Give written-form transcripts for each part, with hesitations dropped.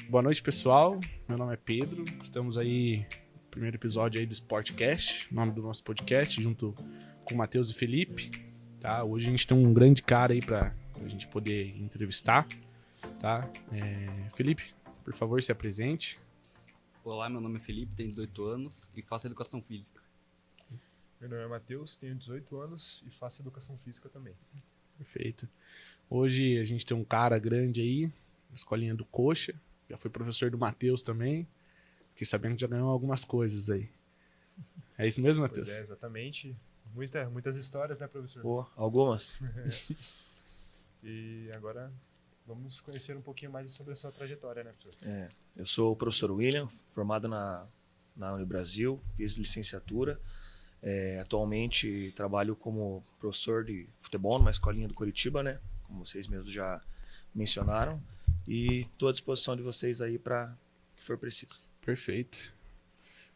Boa noite, pessoal. Meu nome é Pedro. Estamos aí no primeiro episódio aí do Sportcast, nome do nosso podcast, junto com o Matheus e Felipe. Tá? Hoje a gente tem um grande cara aí pra gente poder entrevistar. Tá? Felipe, por favor, se apresente. Olá, meu nome é Felipe, tenho 18 anos e faço educação física. Meu nome é Matheus, tenho 18 anos e faço educação física também. Perfeito. Hoje a gente tem um cara grande aí, na escolinha do Coxa. Já foi professor do Matheus também. Fiquei sabendo que já ganhou algumas coisas aí. É isso mesmo, Matheus? Pois é, exatamente. Muitas histórias, né, professor? Pô, algumas. E agora vamos conhecer um pouquinho mais sobre a sua trajetória, né, professor? Eu sou o professor William, formado na Unibrasil, fiz licenciatura. Atualmente trabalho como professor de futebol numa escolinha do Curitiba, né? Como vocês mesmos já mencionaram. E estou à disposição de vocês aí para o que for preciso. Perfeito.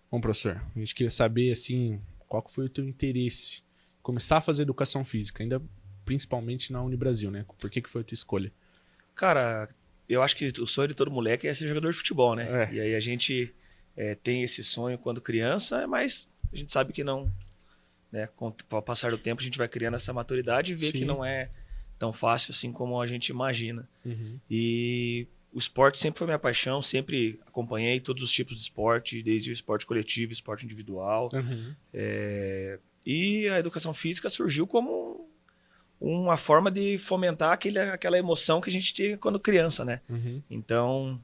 Bom, professor, a gente queria saber, assim, qual que foi o teu interesse em começar a fazer educação física, ainda principalmente na Unibrasil, né? Por que foi a tua escolha? Cara, eu acho que o sonho de todo moleque é ser jogador de futebol, né? E aí a gente tem esse sonho quando criança, mas a gente sabe que não, né? Com o passar do tempo a gente vai criando essa maturidade e vê que não é tão fácil assim como a gente imagina. Uhum. E o esporte sempre foi minha paixão, sempre acompanhei todos os tipos de esporte, desde o esporte coletivo, esporte individual. Uhum. E a educação física surgiu como uma forma de fomentar aquela emoção que a gente tinha quando criança, né? Uhum. Então,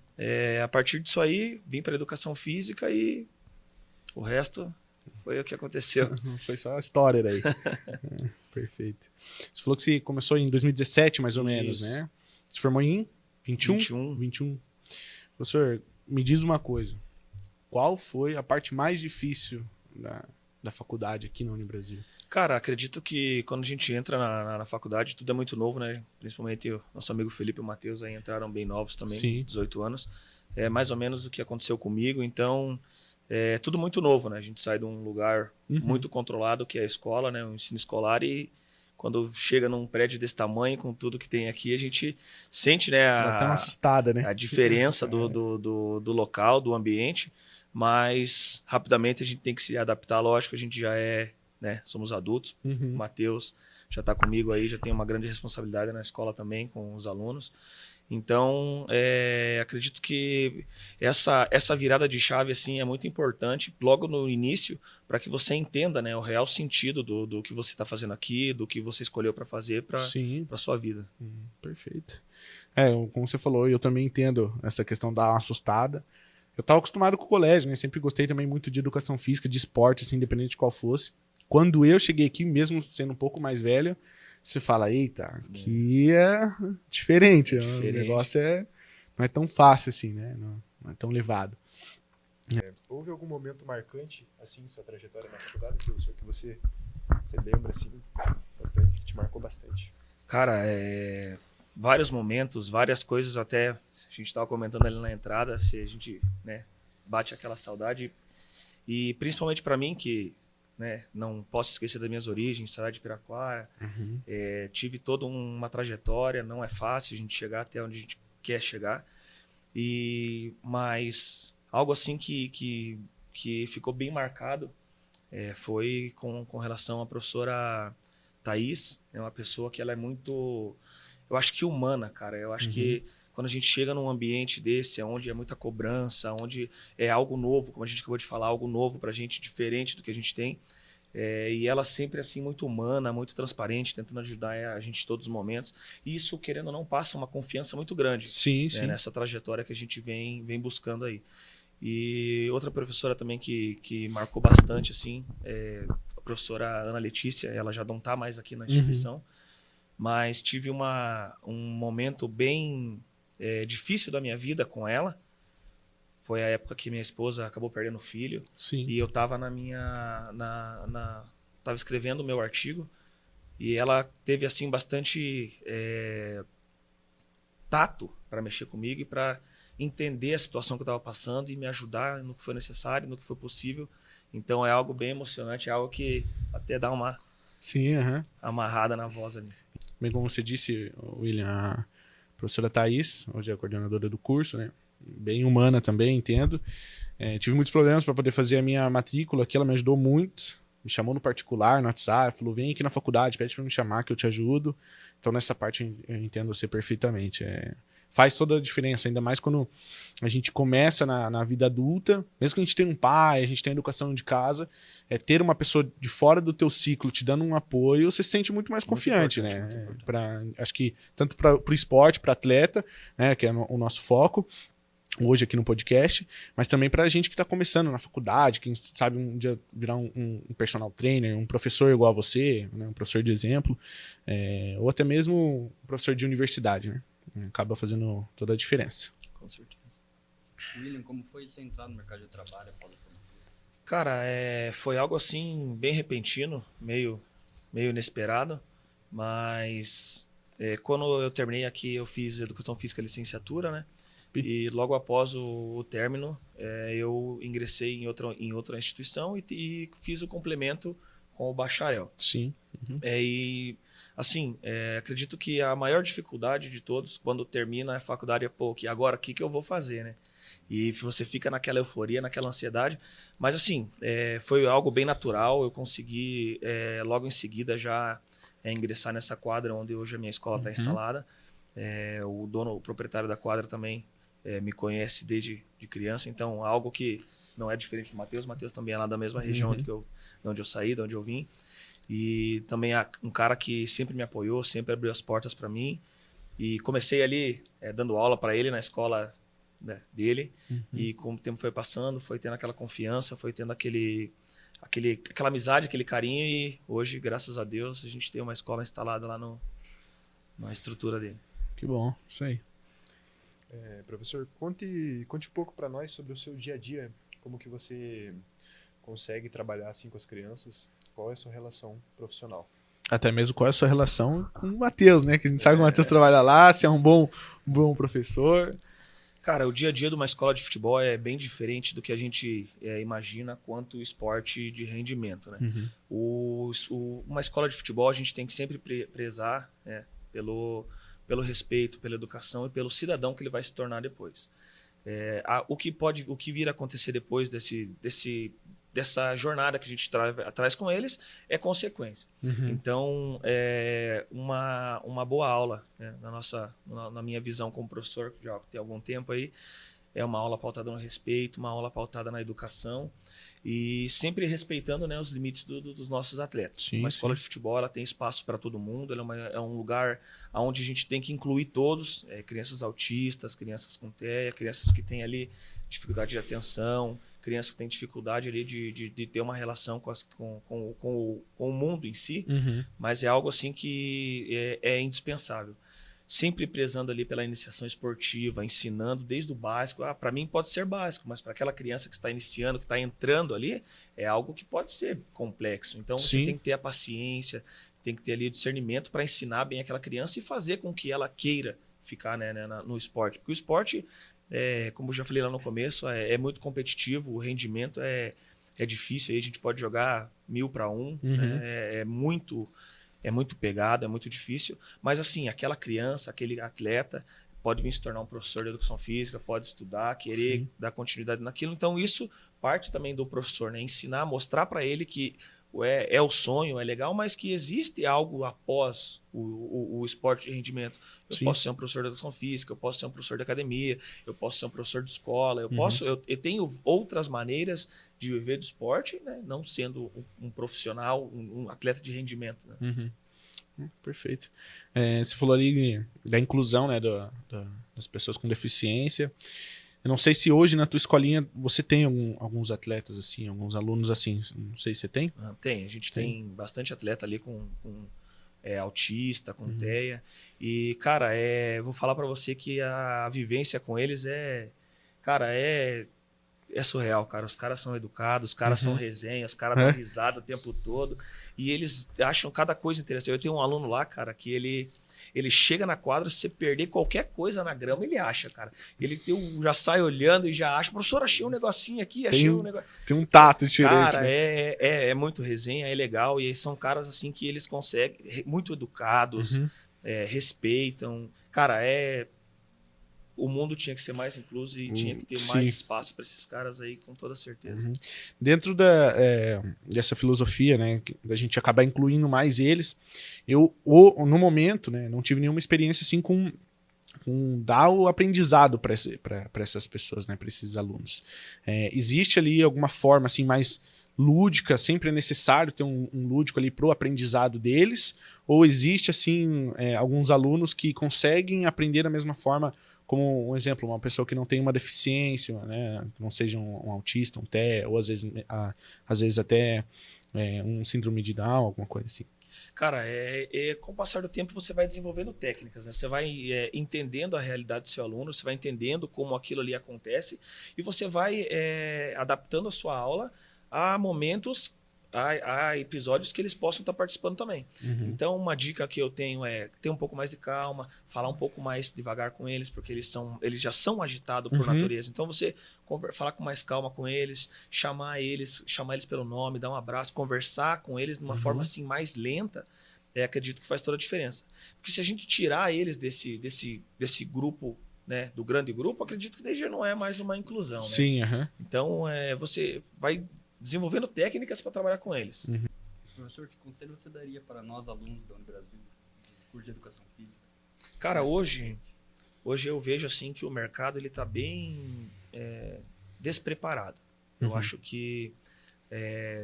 a partir disso aí, vim para a educação física e o resto foi o que aconteceu. Foi só a história daí. Perfeito. Você falou que você começou em 2017, mais ou menos, né? Você formou em 21? Professor, me diz uma coisa. Qual foi a parte mais difícil da faculdade aqui na Unibrasil? Cara, acredito que quando a gente entra na faculdade, tudo é muito novo, né? Principalmente o nosso amigo Felipe e o Matheus aí entraram bem novos também, Sim. 18 anos. É mais ou menos o que aconteceu comigo, então é tudo muito novo, né? A gente sai de um lugar muito controlado que é a escola, né? O ensino escolar, e quando chega num prédio desse tamanho, com tudo que tem aqui, a gente sente, né, Até uma assustada, né? a diferença do local, do ambiente, mas rapidamente a gente tem que se adaptar. Lógico, a gente já né, somos adultos. O Matheus já está comigo aí, já tem uma grande responsabilidade na escola também com os alunos. Então, acredito que essa virada de chave assim, é muito importante logo no início, para que você entenda, né, o real sentido do que você está fazendo aqui, do que você escolheu para fazer para a sua vida. Perfeito. Como você falou, eu também entendo essa questão da assustada. Eu estava acostumado com o colégio, né? Sempre gostei também muito de educação física, de esporte, assim, independente de qual fosse. Quando eu cheguei aqui, mesmo sendo um pouco mais velho, você fala, eita, aqui é diferente. O negócio não é tão fácil assim, né? Não é tão levado. Houve algum momento marcante, assim, em sua trajetória na faculdade, professor, que você lembra, assim, bastante, que te marcou bastante? Cara, vários momentos, várias coisas, até a gente estava comentando ali na entrada, se a gente, né, bate aquela saudade. E principalmente para mim, que, né, não posso esquecer das minhas origens, cidade de Piraquara, tive toda uma trajetória, não é fácil a gente chegar até onde a gente quer chegar, mas algo assim que ficou bem marcado foi com relação à professora Thaís. É uma pessoa que ela é muito, eu acho que humana, cara. Eu acho que quando a gente chega num ambiente desse, onde é muita cobrança, onde é algo novo, como a gente acabou de falar, algo novo pra gente, diferente do que a gente tem, e ela sempre assim muito humana, muito transparente, tentando ajudar a gente em todos os momentos. E isso, querendo ou não, passa uma confiança muito grande, sim. nessa trajetória que a gente vem buscando aí. E outra professora também que marcou bastante, assim, a professora Ana Letícia. Ela já não está mais aqui na instituição, mas tive um momento bem difícil da minha vida com ela. Foi a época que minha esposa acabou perdendo o filho. Sim. E eu estava tava escrevendo o meu artigo, e ela teve assim bastante tato para mexer comigo e para entender a situação que eu estava passando e me ajudar no que foi necessário, no que foi possível. Então é algo bem emocionante, é algo que até dá uma amarrada na voz ali. Bem como você disse, William, a professora Thaís, hoje é a coordenadora do curso, né? bem humana também, entendo. Tive muitos problemas para poder fazer a minha matrícula aqui, ela me ajudou muito. Me chamou no particular, no WhatsApp, falou, vem aqui na faculdade, pede para me chamar que eu te ajudo. Então nessa parte eu entendo você perfeitamente. Faz toda a diferença, ainda mais quando a gente começa na vida adulta, mesmo que a gente tenha um pai, a gente tenha educação de casa, ter uma pessoa de fora do teu ciclo te dando um apoio, você se sente muito mais confiante, né? Acho que tanto para o esporte, para atleta, né, que é o nosso foco, hoje aqui no podcast, mas também pra gente que tá começando na faculdade, quem sabe um dia virar um personal trainer, um professor igual a você, né, um professor de exemplo, ou até mesmo um professor de universidade, né? Acaba fazendo toda a diferença. Com certeza. William, como foi você entrar no mercado de trabalho após a formatura? Cara, foi algo assim bem repentino, meio inesperado, mas quando eu terminei aqui, eu fiz Educação Física Licenciatura, né? E logo após o término, eu ingressei em outra instituição e fiz o complemento com o bacharel. Sim. Uhum. E assim, acredito que a maior dificuldade de todos quando termina a faculdade é, pô, agora o que eu vou fazer, né? E você fica naquela euforia, naquela ansiedade. Mas assim, foi algo bem natural. Eu consegui logo em seguida já ingressar nessa quadra onde hoje a minha escola está instalada. O proprietário da quadra também me conhece desde de criança. Então, algo que não é diferente do Matheus. O Matheus também é lá da mesma região de onde eu saí, de onde eu vim. E também é um cara que sempre me apoiou, sempre abriu as portas para mim. E comecei ali dando aula para ele na escola, né, dele. E como o tempo foi passando, foi tendo aquela confiança, foi tendo aquela amizade, aquele carinho. E hoje, graças a Deus, a gente tem uma escola instalada lá na estrutura dele. Que bom, isso aí. Professor, conte um pouco para nós sobre o seu dia a dia, como que você consegue trabalhar assim com as crianças, qual é a sua relação profissional? Até mesmo qual é a sua relação com o Matheus, né? Que a gente sabe que o Matheus trabalha lá, se é um bom professor. Cara, o dia a dia de uma escola de futebol é bem diferente do que a gente imagina quanto esporte de rendimento, né? Uma escola de futebol a gente tem que sempre prezar pelo respeito, pela educação e pelo cidadão que ele vai se tornar depois. O que vir a acontecer depois dessa jornada que a gente traz com eles é consequência. Então, uma boa aula, né, na minha visão como professor, que já tem algum tempo aí, é uma aula pautada no respeito, uma aula pautada na educação e sempre respeitando, né, os limites dos nossos atletas. Sim, uma escola de futebol, ela tem espaço para todo mundo, ela é um lugar onde a gente tem que incluir todos, crianças autistas, crianças com TEA, crianças que têm ali dificuldade de atenção, crianças que têm dificuldade ali de ter uma relação com o mundo em si, mas é algo assim que é indispensável. Sempre prezando ali pela iniciação esportiva, ensinando desde o básico. Para mim pode ser básico, mas para aquela criança que está iniciando, que está entrando ali, é algo que pode ser complexo. Então você tem que ter a paciência, tem que ter ali o discernimento para ensinar bem aquela criança e fazer com que ela queira ficar, né, no esporte. Porque o esporte, como eu já falei lá no começo, é muito competitivo, o rendimento é difícil. Aí a gente pode jogar 1000 para 1, né, é muito pegado, é muito difícil, mas assim, aquela criança, aquele atleta pode vir se tornar um professor de educação física, pode estudar, querer dar continuidade naquilo. Então isso parte também do professor, né? Ensinar, mostrar para ele que é o sonho, é legal, mas que existe algo após o esporte de rendimento. Eu posso ser um professor de educação física, eu posso ser um professor de academia, eu posso ser um professor de escola, eu tenho outras maneiras de viver do esporte, né? Não sendo um profissional, um atleta de rendimento. Né? Perfeito. Você falou ali da inclusão, né, das pessoas com deficiência. Eu não sei se hoje na tua escolinha você tem alguns atletas assim, alguns alunos assim. Não sei se você tem. Tem. A gente tem bastante atleta ali com autista, com TEA. E, cara, vou falar para você que a vivência com eles é surreal, cara. Os caras são educados, os caras são resenha, os caras dão risada o tempo todo. E eles acham cada coisa interessante. Eu tenho um aluno lá, cara, que ele chega na quadra, se você perder qualquer coisa na grama, ele acha, cara. Ele já sai olhando e já acha. Professor, achei um negocinho aqui, achei um negócio. Tem um tato diferente. Cara, né? é muito resenha, é legal. E são caras assim que eles conseguem, muito educados, respeitam. Cara, o mundo tinha que ser mais incluso e tinha que ter Sim. mais espaço para esses caras aí, com toda certeza. Uhum. Dentro dessa filosofia, né, da gente acabar incluindo mais eles, no momento, né, não tive nenhuma experiência assim com dar o aprendizado para essas pessoas, né, para esses alunos. Existe ali alguma forma assim mais lúdica, sempre é necessário ter um lúdico ali para o aprendizado deles, ou existe assim alguns alunos que conseguem aprender da mesma forma, como um exemplo, uma pessoa que não tem uma deficiência, né, que não seja um autista, um TEA, ou às vezes até um síndrome de Down, alguma coisa assim. Cara, com o passar do tempo você vai desenvolvendo técnicas, né? Você vai entendendo a realidade do seu aluno, você vai entendendo como aquilo ali acontece e você vai adaptando a sua aula a momentos, a episódios que eles possam estar participando também. Uhum. Então, uma dica que eu tenho é ter um pouco mais de calma, falar um pouco mais devagar com eles, porque eles já são agitados por Uhum. natureza. Então, você falar com mais calma com eles, chamar eles pelo nome, dar um abraço, conversar com eles de uma forma assim mais lenta, acredito que faz toda a diferença. Porque se a gente tirar eles desse grupo, né, do grande grupo, acredito que daí já não é mais uma inclusão. Né? Sim, aham. Então, você vai desenvolvendo técnicas para trabalhar com eles. Uhum. Professor, que conselho você daria para nós, alunos da Unibrasil, do curso de Educação Física? Cara, hoje eu vejo assim que o mercado ele está bem despreparado. Eu acho que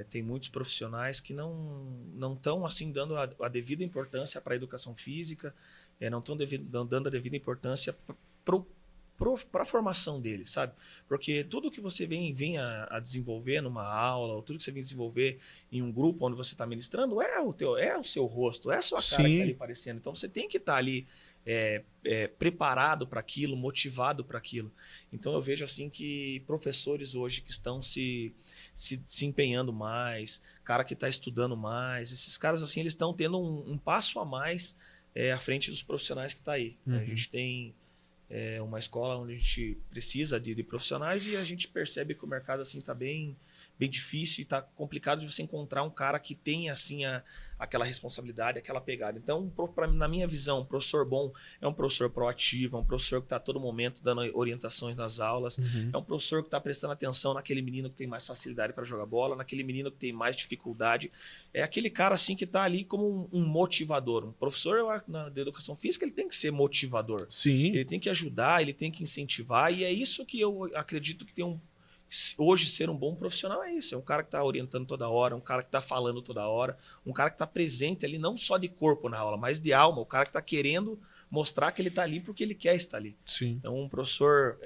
tem muitos profissionais que não estão assim dando a devida importância para a educação física, não estão dando a devida importância para a formação dele, sabe? Porque tudo que você vem a desenvolver numa aula, ou tudo que você vem desenvolver em um grupo onde você está ministrando, é o seu rosto, é a sua cara que está ali aparecendo. Então você tem que estar ali preparado para aquilo, motivado para aquilo. Então eu vejo assim que professores hoje que estão se empenhando mais, cara que está estudando mais, esses caras assim eles estão tendo um passo a mais à frente dos profissionais que está aí. Uhum. A gente tem uma escola onde a gente precisa de profissionais e a gente percebe que o mercado assim está bem difícil e está complicado de você encontrar um cara que tenha assim aquela responsabilidade, aquela pegada. Então, na minha visão, um professor bom é um professor proativo, é um professor que está a todo momento dando orientações nas aulas, é um professor que está prestando atenção naquele menino que tem mais facilidade para jogar bola, naquele menino que tem mais dificuldade. É aquele cara assim que está ali como um motivador. Um professor de educação física ele tem que ser motivador. Sim. Ele tem que ajudar, ele tem que incentivar e é isso que eu acredito que tem hoje ser um bom profissional é isso, é um cara que está orientando toda hora, um cara que está falando toda hora, um cara que está presente ali não só de corpo na aula, mas de alma, o cara que está querendo mostrar que ele está ali porque ele quer estar ali. Sim. Então um professor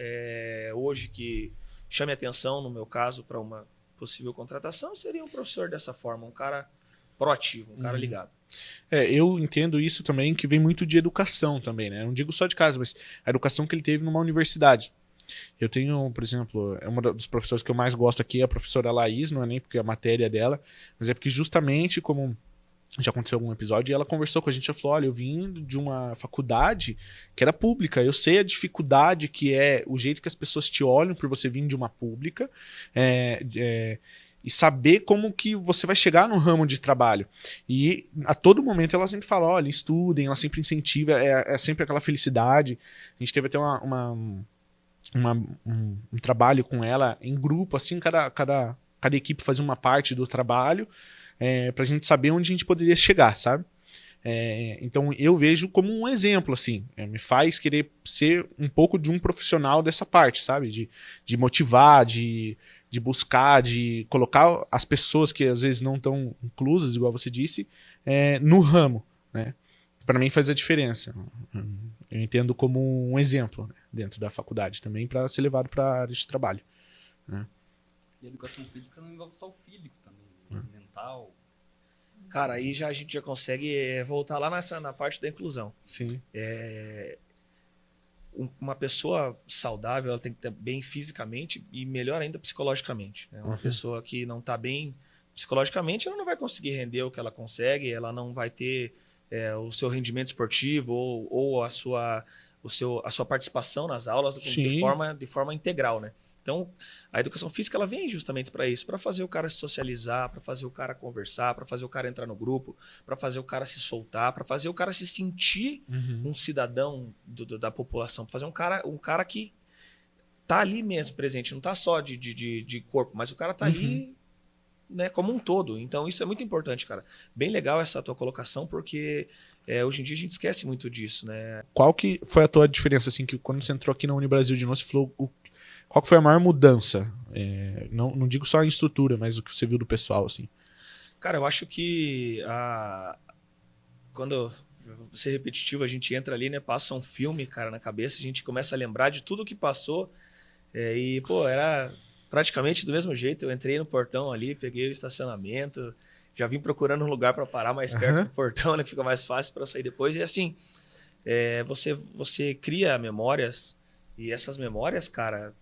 hoje que chame atenção, no meu caso, para uma possível contratação, seria um professor dessa forma, um cara proativo, um cara ligado. Eu entendo isso também, que vem muito de educação também, né? Não digo só de casa, mas a educação que ele teve numa universidade. Eu tenho, por exemplo, uma dos professores que eu mais gosto aqui é a professora Laís, não é nem porque a matéria é dela, mas é porque justamente como já aconteceu algum episódio, e ela conversou com a gente e falou, olha, eu vim de uma faculdade que era pública, eu sei a dificuldade que é o jeito que as pessoas te olham por você vir de uma pública, e saber como que você vai chegar no ramo de trabalho. E a todo momento ela sempre fala, olha, estudem, ela sempre incentiva, é sempre aquela felicidade. A gente teve até um trabalho com ela em grupo, assim, cada equipe fazia uma parte do trabalho, pra gente saber onde a gente poderia chegar, sabe? Então eu vejo como um exemplo, assim, me faz querer ser um pouco de um profissional dessa parte, sabe? De motivar, de buscar, de colocar as pessoas que às vezes não estão inclusas, igual você disse, no ramo, né? Para mim faz a diferença. Eu entendo como um exemplo, né, dentro da faculdade também, para ser levado para a área de trabalho, né? E a educação física não envolve só o físico também, mental. Cara, aí a gente já consegue voltar lá na parte da inclusão. Sim. Uma pessoa saudável, ela tem que estar bem fisicamente e melhor ainda psicologicamente. Uma pessoa que não está bem psicologicamente, ela não vai conseguir render o que ela consegue, ela não vai ter o seu rendimento esportivo ou a sua participação nas aulas de forma integral, né? Então, a educação física ela vem justamente para isso, para fazer o cara se socializar, para fazer o cara conversar, para fazer o cara entrar no grupo, para fazer o cara se soltar, para fazer o cara se sentir um cidadão da população, para fazer um cara que tá ali mesmo presente, não tá só de corpo, mas o cara tá ali, né, como um todo. Então isso é muito importante, cara. Bem legal essa tua colocação, porque hoje em dia a gente esquece muito disso, né? Qual que foi a tua diferença, assim, que quando você entrou aqui na Unibrasil de novo, você falou, qual que foi a maior mudança? Não digo só em estrutura, mas o que você viu do pessoal, assim. Cara, eu acho que quando ser repetitivo, a gente entra ali, né, passa um filme, cara, na cabeça, a gente começa a lembrar de tudo que passou, e, pô, era praticamente do mesmo jeito. Eu entrei no portão ali, peguei o estacionamento, já vim procurando um lugar para parar mais perto do portão, né, que fica mais fácil para sair depois. E assim, você cria memórias, e essas memórias, cara,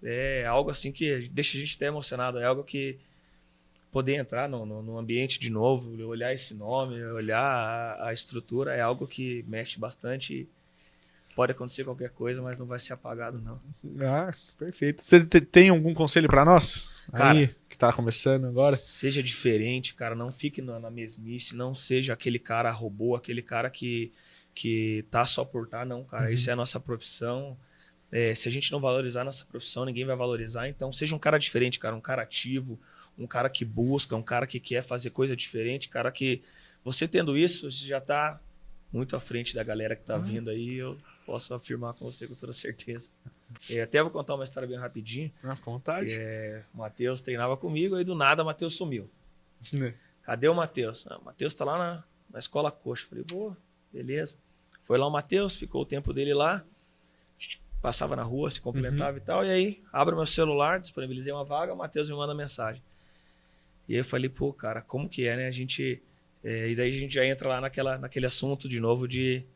é algo assim que deixa a gente até emocionado. É algo que poder entrar no ambiente de novo, olhar esse nome, olhar a estrutura, é algo que mexe bastante. Pode acontecer qualquer coisa, mas não vai ser apagado, não. Ah, perfeito. Você tem algum conselho pra nós? Cara, aí, que tá começando agora? Seja diferente, cara. Não fique na mesmice. Não seja aquele cara robô, aquele cara que tá só por tá. Não, cara. Isso é a nossa profissão. Se a gente não valorizar a nossa profissão, ninguém vai valorizar. Então, seja um cara diferente, cara. Um cara ativo, um cara que busca, um cara que quer fazer coisa diferente. Cara que, você tendo isso, você já tá muito à frente da galera que tá vindo aí. Eu posso afirmar com você com toda certeza. Até vou contar uma história bem rapidinho. Fica à vontade. O Matheus treinava comigo, aí do nada o Matheus sumiu. Cadê o Matheus? O Matheus tá lá na escola coxa. Falei, pô, beleza. Foi lá o Matheus, ficou o tempo dele lá. A gente passava na rua, se cumprimentava e tal. E aí, abro meu celular, disponibilizei uma vaga, o Matheus me manda mensagem. E aí eu falei, pô, cara, como que é, né? E daí a gente já entra lá naquele assunto de novo de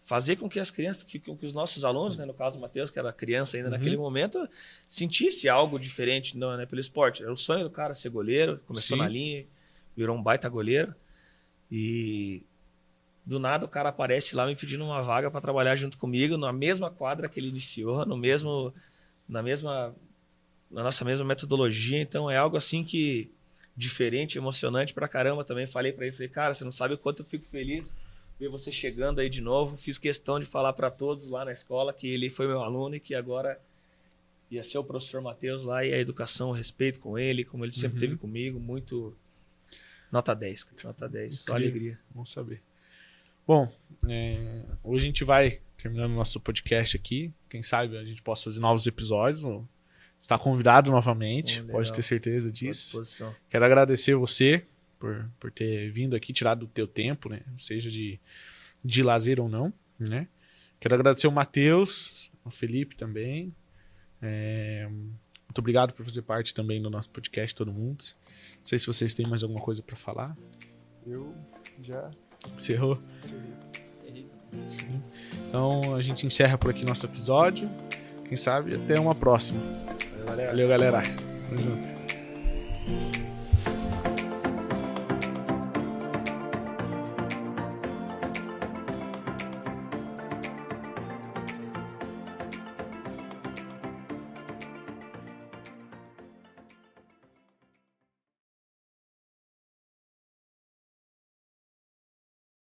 fazer com que as crianças, com que os nossos alunos, né, no caso o Matheus, que era criança ainda naquele momento, sentisse algo diferente, né, pelo esporte. Era o sonho do cara ser goleiro, começou na linha, virou um baita goleiro. E do nada o cara aparece lá me pedindo uma vaga para trabalhar junto comigo, na mesma quadra que ele iniciou, na nossa mesma metodologia. Então é algo assim que diferente, emocionante pra caramba também. Falei pra ele, cara, você não sabe o quanto eu fico feliz ver você chegando aí de novo. Fiz questão de falar pra todos lá na escola que ele foi meu aluno e que agora ia ser o professor Matheus lá, e a educação, o respeito com ele, como ele sempre teve comigo, muito nota 10, nota 10, só alegria. Vamos saber. Bom, hoje a gente vai terminando o nosso podcast aqui. Quem sabe a gente possa fazer novos episódios. Está convidado novamente, pode ter certeza disso. Quero agradecer você por ter vindo aqui, tirado do teu tempo, né? Seja de lazer ou não, né? Quero agradecer o Matheus, o Felipe também. Muito obrigado por fazer parte também do nosso podcast, todo mundo. Não sei se vocês têm mais alguma coisa para falar. Eu já encerrou. encerrei. Então a gente encerra por aqui nosso episódio. Quem sabe até uma próxima. Valeu, galera. Tamo junto.